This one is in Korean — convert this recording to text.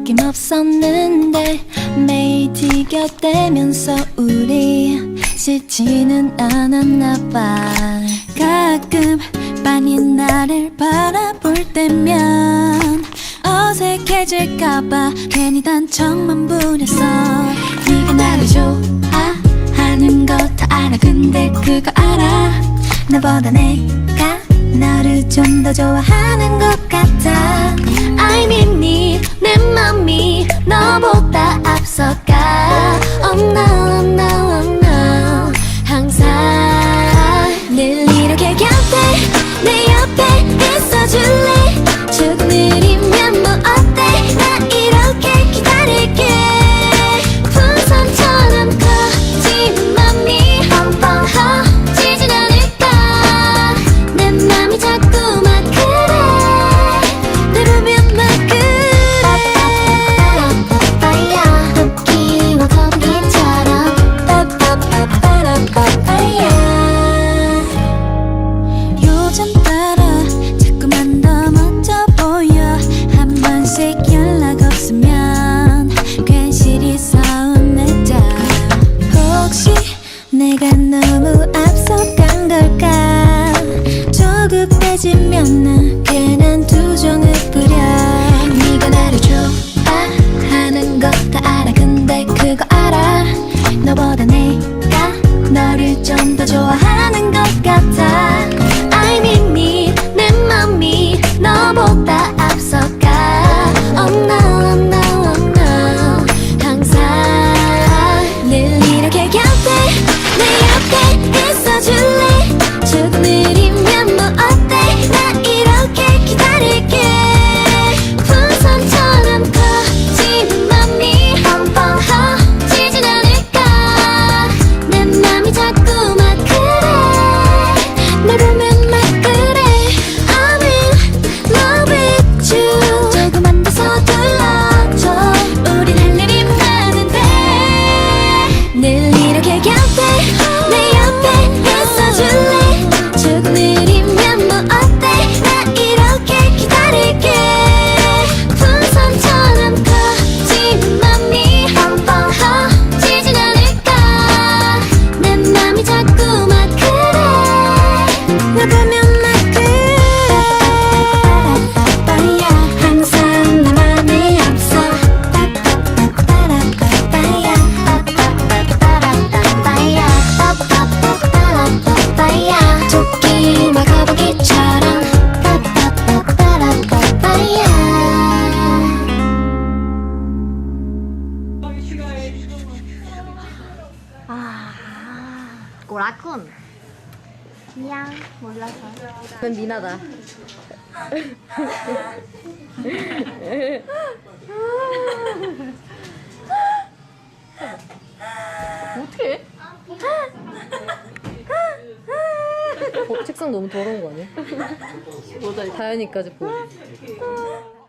느낌 없었는데 매일 지겹대면서 우리 싫지는 않았나 봐. 가끔 빤히 나를 바라볼 때면 어색해질까봐 괜히 단청만 부렸어. 네가 나를 좋아하는 거 다 알아. 근데 그거 알아? 나보다 내가 너를 좀 더 좋아하는 것 같아. I mean 내 맘이 너보다 앞서가. Oh no, oh no, oh no. 항상 늘 이렇게 곁에 내 옆에 있어줄래? 조금 느리면 뭐 어때? 나 이렇게 기다릴게. 풍선처럼 커진 맘이 펑펑 커지진 않을까. 내 맘이 자꾸만 그래. 내 보면 막 그래. 빠빠빠빠야 토끼와 거북이처럼 빠빠빠빠빠야. 요즘 따라 자꾸만 더 멋져 보여. 한 번씩 연락 없으면 괜시리 서운해져. 혹시 내가 너무 앞서간 걸까? 조급해지면 나 괜한 투정을 부려. 네가 나를 좋아하는 거 다 알아. 근데 그거 알아? 너보다 내가 너를 좀 더 좋아하는 것 같아. I mean 내 맘이 너보다 앞서가. Oh no, oh no, oh no. 항상 늘 이렇게 곁에 내 옆에 있어줄래? 조금 느리면 뭐 어때? 나 이렇게 기다릴게. 풍선처럼 커지는 맘이 펑펑 커지진 않을까. 내 맘이 자꾸만 그래. 날 보면 막 그래. I'm in love with you. 조금만 더 서둘러줘. 우린 할 일이 많은데. 늘 이렇게 곁에 내 옆에 있어줄래? 조금 느리면 뭐 어때? 나 이렇게 기다릴게. 풍선처럼 커진 맘이 펑펑 커지진 않을까. 내 맘이 자꾸만 그래. 나 보면 막 그래. 빠빠빠빠야 항상 내 맘에 앞서. 빠빠빠빠빠야 빠빠빠빠빠야 빠빠빠빠빠야 토끼와 거북이처럼 빠빠빠빠빠야. 꼬라쿤 미안 몰라서. 넌 미나다. 어떡해? 책상 너무 더러운 거 아니야? 모자 다현이까지 보고.